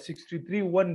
631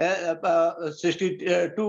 62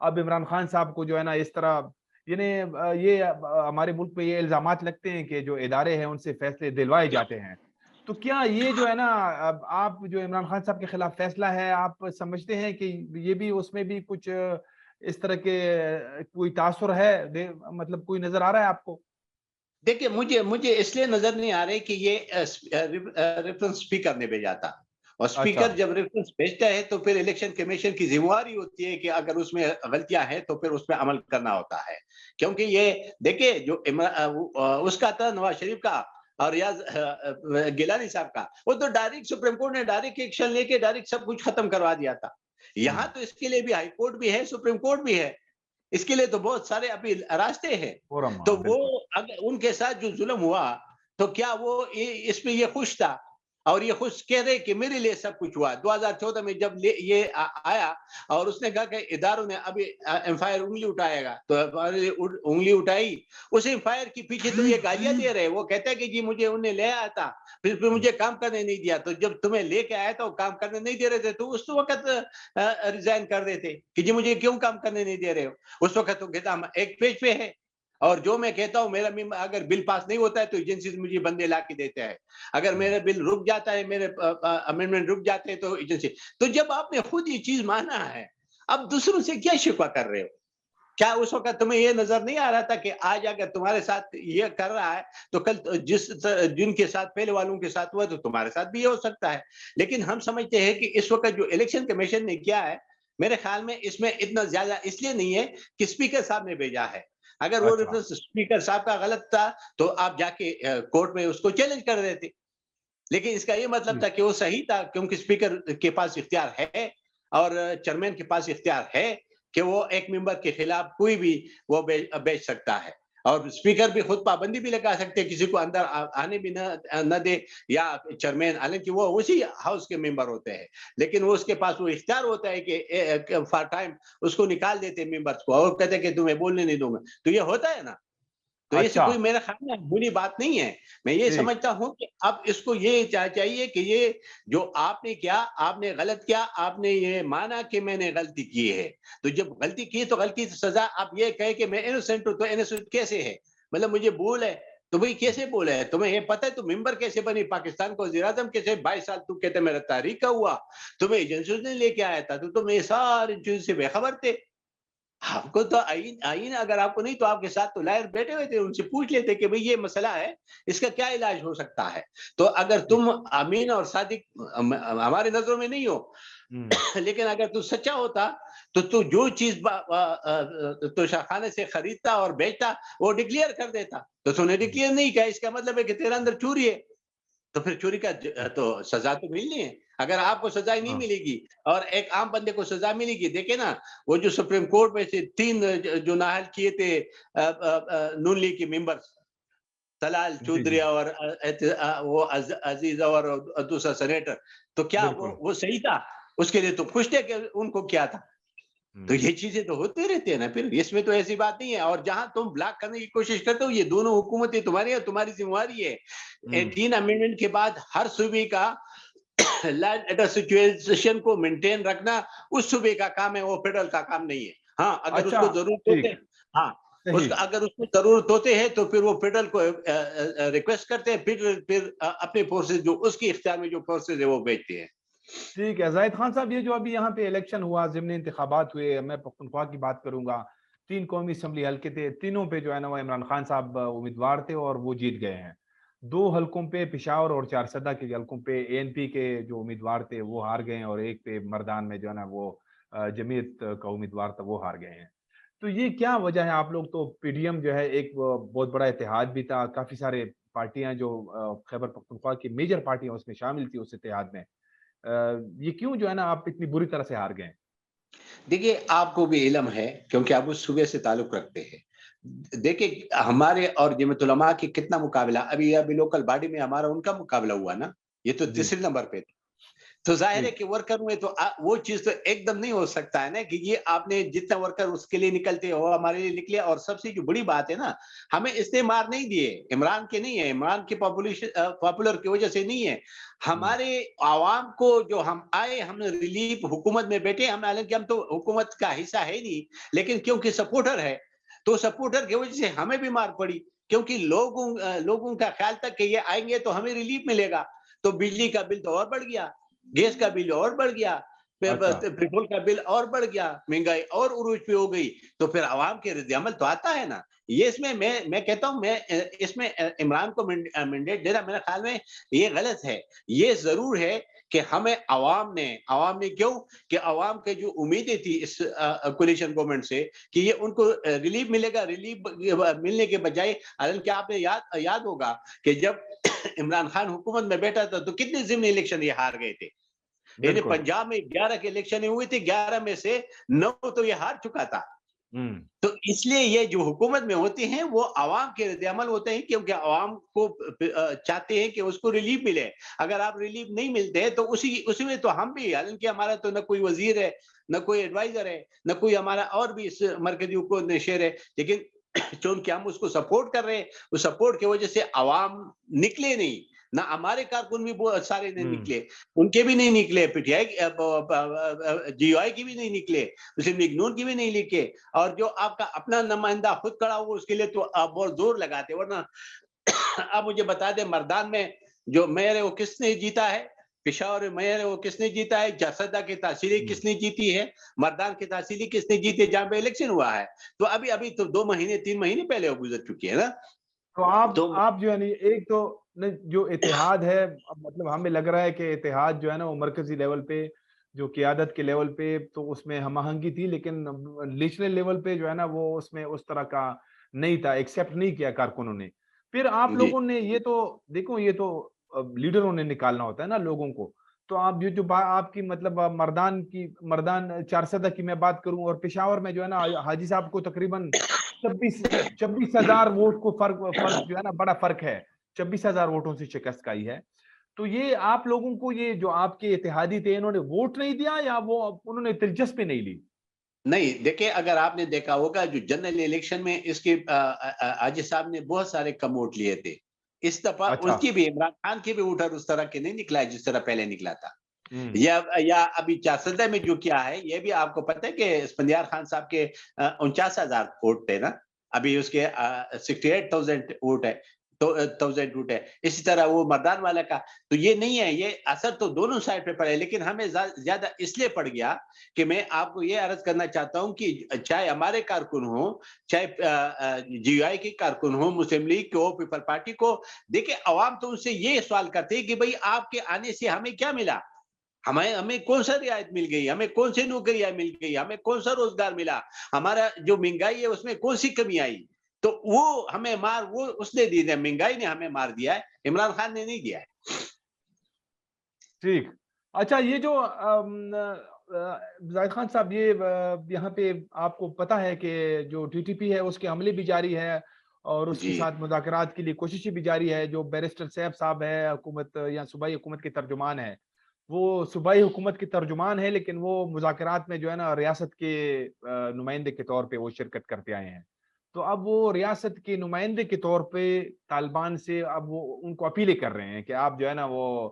اب عمران خان صاحب کو جو ہے نا اس طرح یعنی یہ ہمارے ملک پہ یہ الزامات لگتے ہیں کہ جو ادارے ہیں ان سے فیصلے دلوائے جاتے ہیں، تو کیا یہ جو ہے نا اب آپ جو عمران خان صاحب کے خلاف فیصلہ ہے، آپ سمجھتے ہیں کہ یہ بھی اس میں بھی کچھ اس طرح کے کوئی تاثر ہے، مطلب کوئی نظر آ رہا ہے آپ کو؟ دیکھیے مجھے اس لیے نظر نہیں آ رہے کہ یہ ریفرنس اسپیکر نے بھیجا تھا، اور اچھا، اسپیکر جب ریفرنس بھیجتا ہے تو پھر الیکشن کمیشن کی ذمہ داری ہوتی ہے کہ اگر اس میں غلطیاں ہیں تو پھر اس پہ عمل کرنا ہوتا ہے، کیونکہ یہ دیکھیے جو اس کا تھا نواز شریف کا اور ریاض گیلانی صاحب کا، وہ تو ڈائریکٹ سپریم کورٹ نے ڈائریکٹ ایکشن لے کے ڈائریکٹ سب کچھ ختم کروا دیا تھا. یہاں تو اس کے لیے بھی ہائی کورٹ بھی ہے، سپریم کورٹ بھی ہے، اس کے لیے تو بہت سارے ابھی راستے ہیں. فورم، تو ہاں وہ بالکل. اگر ان کے ساتھ جو ظلم ہوا تو کیا وہ اس میں یہ خوش تھا؟ اور یہ خوش کہہ رہے کہ میرے لیے سب کچھ ہوا. 2014 میں جب یہ آیا اور اس نے کہا کہ اداروں نے ابھی ایف آئی آر انگلی اٹھائے گا، تو انگلی اٹھائی، اس ایف آئی آر کے پیچھے تو یہ گالیاں دے رہے. وہ کہتا ہے کہ جی مجھے انہیں لے آیا تھا، پھر مجھے کام کرنے نہیں دیا. تو جب تمہیں لے کے آیا تھا وہ کام کرنے نہیں دے رہے تھے تو اس وقت ریزائن کر دیتے کہ جی مجھے کیوں کام کرنے نہیں دے رہے ہو. اس وقت تو کہتا ہم ایک پیج پہ ہے، اور جو میں کہتا ہوں میرا اگر بل پاس نہیں ہوتا ہے تو ایجنسی مجھے بندے لا کے دیتے ہیں، اگر میرا بل رک جاتا ہے، میرے امینڈمنٹ رک جاتے ہیں تو ایجنسی. تو جب آپ نے خود یہ چیز مانا ہے، اب دوسروں سے کیا شکوہ کر رہے ہو؟ کیا اس وقت تمہیں یہ نظر نہیں آ رہا تھا کہ آج اگر تمہارے ساتھ یہ کر رہا ہے تو کل جن کے ساتھ پہلے والوں کے ساتھ ہوا تو تمہارے ساتھ بھی یہ ہو سکتا ہے. لیکن ہم سمجھتے ہیں کہ اس وقت جو الیکشن کمیشن نے کیا ہے، میرے خیال میں اس میں اتنا زیادہ اس لیے نہیں ہے کہ اسپیکر صاحب نے بھیجا ہے. اگر وہ اچھا، ریفرنس اسپیکر صاحب کا غلط تھا تو آپ جا کے کورٹ میں اس کو چیلنج کر دیتے. لیکن اس کا یہ مطلب جی، تھا کہ وہ صحیح تھا، کیونکہ اسپیکر کے پاس اختیار ہے اور چیئرمین کے پاس اختیار ہے کہ وہ ایک ممبر کے خلاف کوئی بھی وہ بیچ سکتا ہے، اور اسپیکر بھی خود پابندی بھی لگا سکتے کسی کو اندر آنے بھی نہ دے، یا چیئرمین، حالانکہ وہ اسی ہاؤس کے ممبر ہوتے ہیں، لیکن وہ اس کے پاس وہ اختیار ہوتا ہے کہ فار ٹائم اس کو نکال دیتے ممبرس کو اور کہتے کہ تمہیں بولنے نہیں دوں گا. تو یہ ہوتا ہے نا. تو اس سے اچھا، کوئی میرا خیال میں بری بات نہیں ہے. میں یہ ٹھیک، سمجھتا ہوں کہ اب اس کو یہ چاہیے کہ یہ جو آپ نے کیا، آپ نے غلط کیا، آپ نے یہ مانا کہ میں نے غلطی کی ہے. تو جب غلطی کی تو غلطی کی سزا آپ یہ کہے کہ میں انوسنٹ ہوں، تو انوسنٹ کیسے ہے؟ مطلب مجھے بھول ہے تو بھئی کیسے بھول ہے؟ تمہیں یہ پتہ ہے تو ممبر کیسے بنی پاکستان کو وزیر اعظم کیسے 22 سال تو کہتے میرا تحریک کا ہوا، تمہیں ایجنسیوں نے لے کے آیا تھا تو تم یہ ساری چیز سے بے خبر تھے. آپ کو تو آئین اگر آپ کو نہیں تو آپ کے ساتھ تو لائر بیٹھے ہوئے تھے، ان سے پوچھ لیتے کہ بھئی یہ مسئلہ ہے، اس کا کیا علاج ہو سکتا ہے. تو اگر ٹھیک، تم امین اور صادق ہماری نظروں میں نہیں ہو، ہوں، لیکن اگر تو سچا ہوتا تو جو چیز تو شاخانے سے خریدتا اور بیچتا وہ ڈکلیئر کر دیتا. تو تم نے ڈکلیئر نہیں کیا، اس کا مطلب ہے کہ تیرے اندر چوری ہے. تو پھر چوری کا ٹھیک، تو سزا تو ملنی ہے. اگر آپ کو سزا ہی نہیں ہاں، ملے گی اور ایک عام بندے کو سزا ملے گی، دیکھیں نا وہ جو سپریم کورٹ میں سے 3 جو نااہل کیے تھے نون لیگ کے ممبرز، طلال جی، جی، چودھری اور وہ عزیز اور دوسرا سینیٹر، تو کیا بالکل، وہ صحیح تھا؟ اس کے لیے تو خوش تھے کہ ان کو کیا تھا. تو ہوں، یہ چیزیں تو ہوتے رہتے ہیں نا. پھر اس میں تو ایسی بات نہیں ہے. اور جہاں تم بلاک کرنے کی کوشش کرتے ہو، یہ دونوں حکومتیں تمہاری ہیں، تمہاری ذمہ داری ہے. ہوں، 18 امینڈمنٹ کے بعد ہر صوبے کا لینڈ ایٹر سچویشن کو مینٹین رکھنا اس صوبے کا کام ہے، وہ فیڈرل کا کام نہیں ہے. ہاں اگر اس اچھا، کو ضرورت ٹھیک، ہوتے، ہاں صحیح، اگر اس کو ضرورت ہوتے ہیں تو پھر وہ فیڈرل کو ریکویسٹ کرتے ہیں، پھر اپنے فورسز جو اس کی اختیار میں جو فورسز ہے وہ بھیجتے ہیں. ٹھیک ہے. زاہد خان صاحب، یہ جو ابھی یہاں پہ الیکشن ہوا، ضمنی انتخابات ہوئے، میں پختونخوا کی بات کروں گا، 3 قومی اسمبلی حلقے تھے، تینوں پہ جو ہے نا وہ عمران خان صاحب امیدوار تھے اور وہ جیت گئے ہیں. 2 حلقوں پہ پشاور اور چارسدہ کے حلقوں پہ اے این پی کے جو امیدوار تھے وہ ہار گئے ہیں، اور ایک پہ مردان میں جو ہے نا وہ جمعیت کا امیدوار تھا وہ ہار گئے ہیں. تو یہ کیا وجہ ہے؟ آپ لوگ تو پی ڈی ایم جو ہے ایک بہت بڑا اتحاد بھی تھا، کافی سارے پارٹیاں جو خیبر پختونخوا کی میجر پارٹیاں اس میں شامل تھی اس اتحاد میں، یہ کیوں جو ہے نا آپ اتنی بری طرح سے ہار گئے؟ دیکھیے آپ کو بھی علم ہے کیونکہ آپ اس صوبے سے تعلق رکھتے ہیں. دیکھیے ہمارے اور جمعیت علماء کی کتنا مقابلہ ابھی لوکل باڈی میں ہمارا ان کا مقابلہ ہوا نا، یہ تو جی، تیسرے نمبر پہ تھا. تو ظاہر ہے ٹھیک کہ ورکر میں تو وہ چیز تو ایک دم نہیں ہو سکتا ہے نا کہ یہ آپ نے جتنا ورکر اس کے لیے نکلتے ہو ہمارے لیے نکلے. اور سب سے جو بڑی بات ہے نا, ہمیں اس نے مار نہیں دیے, عمران کے نہیں ہے, عمران کی پاپولر کی وجہ سے نہیں ہے, ہوں ہمارے عوام کو جو ہم آئے, ہم نے ریلیف حکومت میں بیٹھے, ہم حالانکہ ہم تو حکومت کا حصہ ہے نہیں, لیکن کیونکہ سپورٹر ہے تو سپورٹر کی وجہ سے ہمیں بھی مار پڑی, کیونکہ لوگوں کا خیال تھا کہ یہ آئیں گے تو ہمیں ریلیف ملے گا. تو بجلی کا بل تو اور بڑھ گیا, گیس کا بل اور بڑھ گیا, اچھا پیٹرول کا بل اور بڑھ گیا, مہنگائی اور عروج پہ ہو گئی. تو پھر عوام کے رد عمل تو آتا ہے نا. یہ اس میں کہتا ہوں, میں اس میں عمران کو مینڈیٹ دینا میرے خیال میں یہ غلط ہے. یہ ضرور ہے کہ ہمیں عوام نے کیوں کہ عوام کے جو امیدیں تھی اس کولیشن گورنمنٹ سے کہ یہ ان کو ریلیف ملے گا, ریلیف ملنے کے بجائے, حالانکہ آپ نے یاد ہوگا کہ جب عمران خان حکومت میں بیٹھا تھا تو کتنے ضمنی الیکشن یہ ہار گئے تھے. یعنی بالکل پنجاب میں 11 کے الیکشن ہوئے تھے, 11 میں سے 9 تو یہ ہار چکا تھا. ہوں تو اس لیے یہ جو حکومت میں ہوتے ہیں وہ عوام کے رد عمل ہوتے ہیں, کیونکہ عوام کو چاہتے ہیں کہ اس کو ریلیف ملے. اگر آپ ریلیف نہیں ملتے تو اسی میں تو ہم بھی, حالانکہ ہمارا تو نہ کوئی وزیر ہے, نہ کوئی ایڈوائزر ہے, نہ کوئی ہمارا اور بھی اس مرکزی حکومت میں شیر ہے, لیکن چونکہ ہم اس کو سپورٹ کر رہے ہیں, اس سپورٹ کی وجہ سے عوام نکلے نہیں. نہ ہمارے کارکن بھی بہت سارے نہیں ہوں نکلے, ان کے بھی نہیں نکلے, پی ٹی آئی جی آئی کی بھی نہیں نکلے, مسلم لیگ نون کی بھی نہیں نکلے, اور جو آپ کا اپنا نمائندہ خود کھڑا ہو اس کے لیے تو آپ بہت زور لگاتے. ورنہ آپ مجھے بتا دیں مردان میں جو میئر ہے وہ کس نے جیتا ہے, پشاور میئر ہے وہ کس نے جیتا ہے, جسدہ کی تحصیلی ہوں کس نے جیتی ہے, مردان کی تحصیلی کس نے جیتی ہے جہاں پہ الیکشن ہوا ہے. تو ابھی تو 2 مہینے 3 مہینے پہلے وہ گزر چکی ہے نا. تو تو آپ جو ہے نہیں, ایک تو جو اتحاد ہے, مطلب ہمیں لگ رہا ہے کہ اتحاد جو ہے نا وہ مرکزی لیول پہ, جو قیادت کے لیول پہ تو اس میں ہم آہنگی تھی, لیکن نیشنل لیول پہ جو ہے نا وہ اس میں اس طرح کا نہیں تھا, ایکسیپٹ نہیں کیا کارکنوں نے. پھر آپ جی لوگوں نے یہ تو دیکھو, یہ تو لیڈروں نے نکالنا ہوتا ہے نا لوگوں کو. تو آپ جو آپ کی مطلب مردان 400 کی میں بات کروں, اور پشاور میں جو ہے نا حاجی صاحب کو تقریباً 26,000 ووٹ کو فرق جو ہے نا بڑا فرق ہے, 26,000 ووٹوں سے شکست آئی ہے. تو یہ آپ لوگوں کو, یہ جو آپ کے اتحادی تھے, انہوں نے ووٹ نہیں دیا یا وہ انہوں نے دلچسپی نہیں لی؟ نہیں, دیکھیں اگر آپ نے دیکھا ہوگا جو جنرل الیکشن میں اس کے حاجی صاحب نے بہت سارے کم ووٹ لیے تھے. اس دفعہ اچھا اس کی بھی, عمران خان کی بھی ووٹر اس طرح کے نہیں نکلا ہے جس طرح پہلے نکلا تھا. ہوں یا ابھی 400 میں جو کیا ہے, یہ بھی آپ کو پتہ ہے کہ اسفندیار خان صاحب کے 49,000 ووٹ تھے نا, ابھی اس کے 68,000 ووٹ ہے, تو 1000 ووٹ ہے. اسی طرح وہ مردان والا کا, تو یہ نہیں ہے, یہ اثر تو دونوں سائڈ پہ پڑے, لیکن ہمیں زیادہ اس لیے پڑ گیا کہ میں آپ کو یہ عرض کرنا چاہتا ہوں کہ چاہے ہمارے کارکن ہوں, چاہے جی آئی کے کارکن ہوں, مسلم لیگ کو, پیپل پارٹی کو, دیکھیں عوام تو ان سے یہ سوال کرتے ہیں کہ بھئی آپ کے آنے سے ہمیں کیا ملا, ہمیں کون سا رعایت مل گئی, ہمیں کون سی نوکریاں مل گئی, ہمیں کون سا روزگار ملا, ہمارا جو مہنگائی ہے اس میں کون سی کمی آئی. تو وہ ہمیں وہ اس نے دی ہے, مہنگائی نے ہمیں مار دیا ہے, عمران خان نے نہیں دیا ہے. ٹھیک. اچھا, یہ جو زاہد خان صاحب, یہ یہاں پہ آپ کو پتا ہے کہ جو ٹی ٹی پی ہے اس کے عملے بھی جاری ہے, اور اس کے جی ساتھ مذاکرات کے لیے کوششیں بھی جاری ہے. جو بیرسٹر سیف صاحب ہے, حکومت یا صوبائی حکومت کے ترجمان ہے, وہ صوبائی حکومت کے ترجمان ہے, لیکن وہ مذاکرات میں جو ہے نا ریاست کے نمائندے کے طور پہ وہ شرکت کرتے آئے ہیں. تو اب وہ ریاست کے نمائندے کے طور پہ طالبان سے اب وہ ان کو اپیلیں کر رہے ہیں کہ آپ جو ہے نا وہ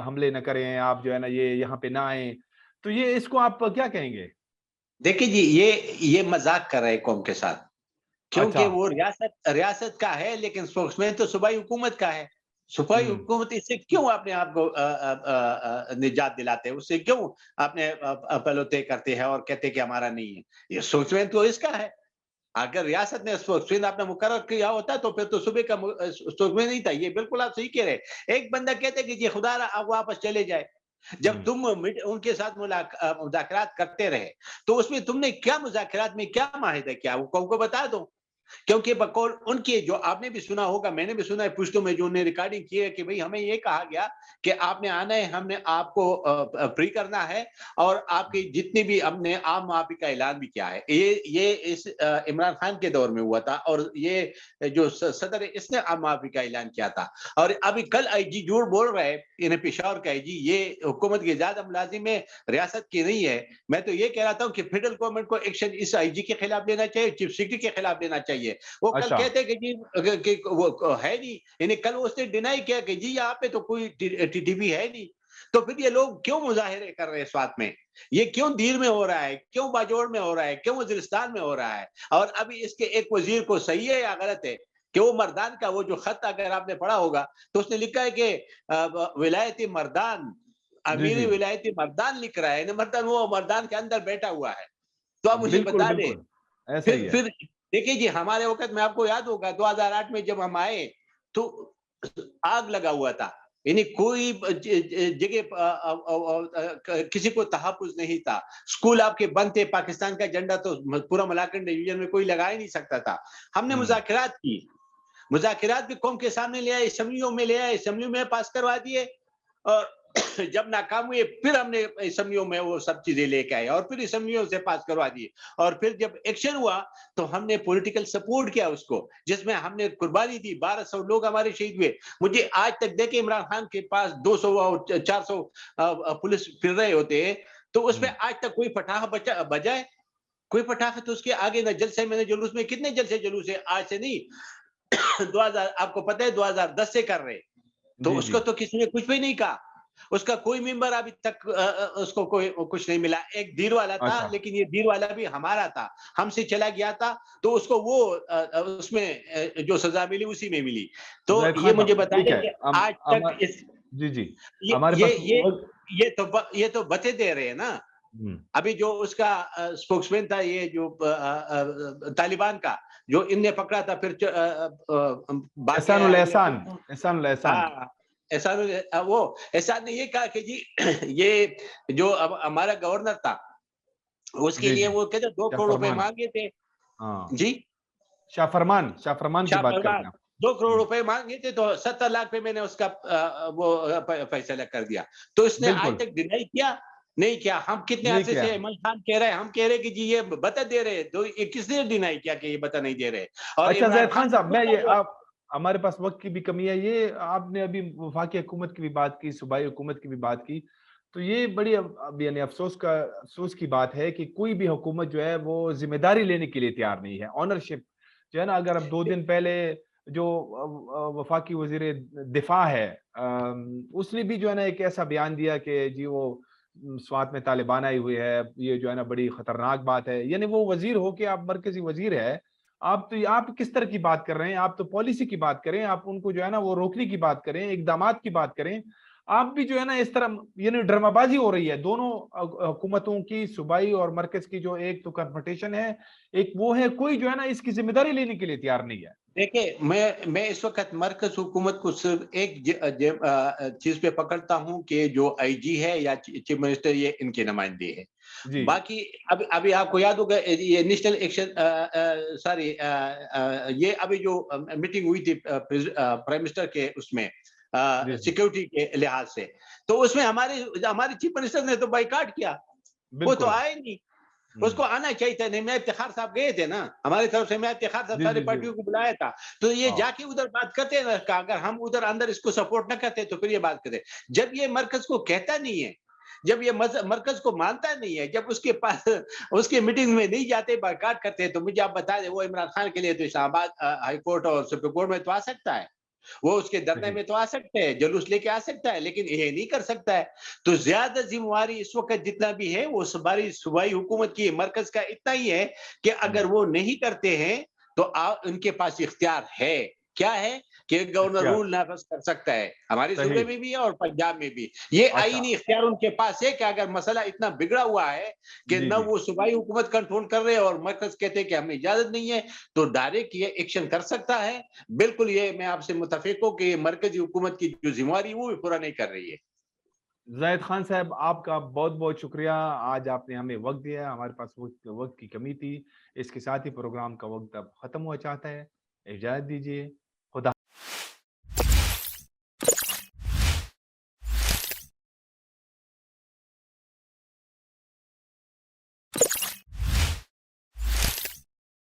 حملے نہ کریں, آپ جو ہے نا یہ یہاں پہ نہ آئیں. تو یہ اس کو آپ کیا کہیں گے؟ دیکھیں جی, یہ مذاق کر رہے قوم کے ساتھ, اچھا. کیونکہ وہ ریاست کا ہے, لیکن اسپوکس مین تو صوبائی حکومت کا ہے. صوبائی ہوں حکومت اس سے کیوں اپنے آپ کو نجات دلاتے ہیں, اس سے کیوں اپنے پہلو طے کرتے ہیں اور کہتے ہیں کہ ہمارا نہیں ہے. یہ اسپوکس مین تو اس کا ہے. اگر ریاست نے اسپوکس مین اپنا مقرر کیا ہوتا تو پھر تو صوبے کا اسپوکس مین نہیں تھا. یہ بالکل آپ صحیح کہہ رہے. ایک بندہ کہتے کہ جی خدا رہا آپ واپس چلے جائے, جب ہوں تم ان کے ساتھ مذاکرات کرتے رہے تو اس میں تم نے کیا مذاکرات میں کیا معاہدہ کیا, وہ قوم کو بتا دو. کیونکہ بقول ان کی جو آپ نے بھی سنا ہوگا، میں نے بھی سنا ہے پشتوں میں جو انہیں ریکارڈنگ کی ہے کہ بھئی ہمیں یہ کہا گیا کہ آپ نے آنا ہے، ہم نے آپ کو فری کرنا ہے، اور آپ کی جتنی بھی ہم نے عام معافی کا اعلان بھی کیا ہے. یہ اس عمران خان کے دور میں ہوا تھا، اور یہ جو صدر ہے اس نے عام معافی کا اعلان کیا تھا. اور ابھی کل آئی جی جھوٹ بول رہے ہیں، انہیں پشاور کا آئی جی، یہ حکومت کے زیادہ ملازم ہے، ریاست کی نہیں ہے. میں تو یہ کہہ رہا تھا کہ فیڈرل گورنمنٹ کو ایکشن اس آئی جی کے خلاف لینا چاہیے، چیف سیکرٹری کے خلاف لینا چاہیے. وہ کل اچھا کہتے کہ جی کہ وہ ہے نہیں، یعنی کل اس نے ڈینائی کیا کہ جی یہاں پہ تو کوئی ٹی ٹی وی ہے نہیں. تو پھر یہ لوگ کیوں مظاہرے کر رہے ہیں سوات میں؟ یہ کیوں دیر میں ہو رہا ہے، کیوں باجوڑ میں ہو رہا ہے، کیوں وزیرستان میں ہو رہا ہے؟ اور ابھی اس کے ایک وزیر کو صحیح ہے یا غلط ہے کہ وہ مردان کا وہ جو خط اگر آپ نے پڑھا ہوگا تو اس نے لکھا ہے کہ ولایتی مردان، جی امیر جی ولایتی مردان لکھ رہا ہے، یعنی مردان وہ مردان کے اندر بیٹھا ہوا ہے. تو آپ مجھے بالکل بتا دیں. بالکل ایسا ہی ہے. پھر دیکھیے جی، ہمارے وقت میں آپ کو یاد ہوگا 2008 میں جب ہم آئے تو آگ لگا ہوا تھا، یعنی کوئی جگہ کسی کو تحفظ نہیں تھا. اسکول آپ کے بند تھے، پاکستان کا جھنڈا تو پورا ملاکنڈ ڈویژن میں کوئی لگا ہی نہیں سکتا تھا. ہم نے ہوں مذاکرات کی، مذاکرات بھی قوم کے سامنے لے آئے، اسمبلیوں میں لے آئے، اسمبلیوں میں پاس کروا دیے، اور جب ناکام ہوئے پھر ہم نے اسمبلیوں میں وہ سب چیزیں لے کے آئے اور پھر اسمبلیوں سے پاس کروا دیے. اور پھر جب ایکشن ہوا تو ہم نے پولیٹیکل سپورٹ کیا اس کو، جس میں ہم نے قربانی دی. 1200 لوگ ہمارے شہید ہوئے. مجھے آج تک دیکھیں عمران خان کے پاس 200 اور 400 پولیس پھر رہے ہوتے ہیں، تو اس میں ہوں آج تک کوئی پٹاخہ بجائے؟ کوئی پٹاخہ تو اس کے آگے نہ جلسے میں نہ جلوس میں. کتنے جلسے جلوس ہے؟ آج سے نہیں 2000، آپ کو پتہ ہے 2010 سے کر رہے. تو جی اس جی کو تو کسی نے کچھ بھی نہیں کہا. اس کا کوئی ممبر ابھی تک اس کو کوئی کچھ نہیں ملا. ایک دیر والا تھا، اچھا لیکن یہ دیر والا بھی ہمارا تھا، ہم سے چلا گیا تھا، تو اس کو وہ اس میں جو سزا ملی اسی میں ملی. تو زید یہ خان مجھے صاحب بتا ٹھیک دیں ہے. کہ آج ہم تک اس جی جی یہ ہمارے پاس یہ یہ یہ تو بتے دے رہے ہیں نا. ہوں ابھی جو اس کا اسپوکس مین تھا، یہ جو طالبان کا جو ان نے پکڑا تھا، پھر بھاگ احسان گیا. الاحسان احسان الاحسان. ہاں، ایسا وہ ایسا نے یہ کہا کہ جی یہ جو اب ہمارا گورنر تھا اس کے جی لیے جی وہ کہتے 2 شاہ کروڑ روپے فرمان. مانگے تھے. ہاں جی، شاہ فرمان کی شاہ بات فرمان کرتے ہیں آپ. 2 کروڑ ہوں، روپے مانگے تھے، تو 70 لاکھ پہ میں نے اس کا وہ فیصلہ کر دیا. تو اس نے آج بالکل تک ڈینائی کیا نہیں کیا. ہم کتنے نہیں عرصے کیا. سے عمران خان کہہ رہے ہیں، ہم کہہ رہے کہ جی یہ بتا دے رہے، تو یہ کس نے ڈینائی کیا کہ یہ بتا نہیں دے رہے؟ اور اچھا عمران زید خان خان نے صاحب، خود میں یہ کا آپ ہمارے پاس وقت کی بھی کمی ہے. یہ آپ نے ابھی وفاقی حکومت کی بھی بات کی، صوبائی حکومت کی بھی بات کی. تو یہ بڑی اب یعنی افسوس کی بات ہے کہ کوئی بھی حکومت جو ہے وہ ذمہ داری لینے کے لیے تیار نہیں ہے. آنرشپ جو ہے نا، اگر اب 2 دن پہلے جو وفاقی وزیر دفاع ہے اس نے بھی جو ہے نا ایک ایسا بیان دیا کہ جی وہ سوات میں طالبان آئی ہوئی ہے، یہ جو ہے نا بڑی خطرناک بات ہے. یعنی وہ وزیر ہو کے آپ مرکزی وزیر ہے، آپ کس طرح کی بات کر رہے ہیں؟ آپ تو پالیسی کی بات کریں، آپ ان کو جو ہے نا وہ روکنے کی بات کریں، اقدامات کی بات کریں. آپ بھی جو ہے نا اس طرح یعنی ڈرامہ بازی ہو رہی ہے دونوں حکومتوں کی، صوبائی اور مرکز کی. جو ایک تو کنفرنٹیشن ہے، ایک وہ ہے کوئی جو ہے نا اس کی ذمہ داری لینے کے لیے تیار نہیں ہے. دیکھیں، میں اس وقت مرکز حکومت کو صرف ایک چیز پہ پکڑتا ہوں کہ جو آئی جی ہے یا چیف منسٹر، یہ ان کے نمائندے ہے. جی باقی ابھی آپ کو یاد ہوگا یہ نیشنل ایکشن سوری یہ ابھی جو میٹنگ ہوئی تھی پرائم منسٹر کے اس میں جی جی سیکورٹی کے لحاظ سے، تو اس میں ہمارے چیف منسٹر نے تو بائیکاٹ کیا. وہ تو بالکل. آئے نہیں. اس کو آنا چاہیے تھا. نہیں، میں افتخار صاحب گئے تھے نا ہماری طرف سے، میں افتخار صاحب جی ساری جی جی پارٹیوں کو بلایا تھا. تو یہ ہاں جا کے ادھر بات کرتے ہیں نا، اگر ہم ادھر اندر اس کو سپورٹ نہ کرتے تو پھر یہ بات کرتے. جب یہ مرکز کو کہتا نہیں ہے، جب یہ مرکز کو مانتا نہیں ہے، جب اس کے پاس اس کے میٹنگ میں نہیں جاتے، بائیکاٹ کرتے ہیں، تو مجھے آپ بتا دیں وہ عمران خان کے لیے تو اسلام آباد ہائی کورٹ اور سپریم کورٹ میں تو آ سکتا ہے، وہ اس کے دھرنے صحیح. میں تو آ سکتے ہیں، جلوس لے کے آ سکتا ہے، لیکن یہ نہیں کر سکتا ہے. تو زیادہ ذمہ داری اس وقت جتنا بھی ہے وہ صوبائی حکومت کی، مرکز کا اتنا ہی ہے کہ اگر وہ نہیں کرتے ہیں تو ان کے پاس اختیار ہے. کیا ہے کہ گورنر اختیار رول نافذ کر سکتا ہے، ہمارے صوبے صحیح. میں بھی ہے اور پنجاب میں بھی. یہ اچھا. آئینی اختیار ان کے پاس ہے کہ اگر مسئلہ اتنا بگڑا ہوا ہے کہ جی نہ جی وہ صوبائی حکومت کنٹرول کر رہے اور مرکز کہتے ہیں کہ ہمیں اجازت نہیں ہے، تو ڈائریکٹ یہ ایکشن کر سکتا ہے. بالکل، یہ میں آپ سے متفق ہوں کہ مرکزی حکومت کی جو ذمہ داری وہ بھی پورا نہیں کر رہی ہے. زاہد خان صاحب آپ کا بہت بہت شکریہ، آج آپ نے ہمیں وقت دیا، ہمارے پاس وقت کی کمی تھی، اس کے ساتھ ہی پروگرام کا وقت اب ختم ہوا چاہتا ہے، اجازت دیجیے۔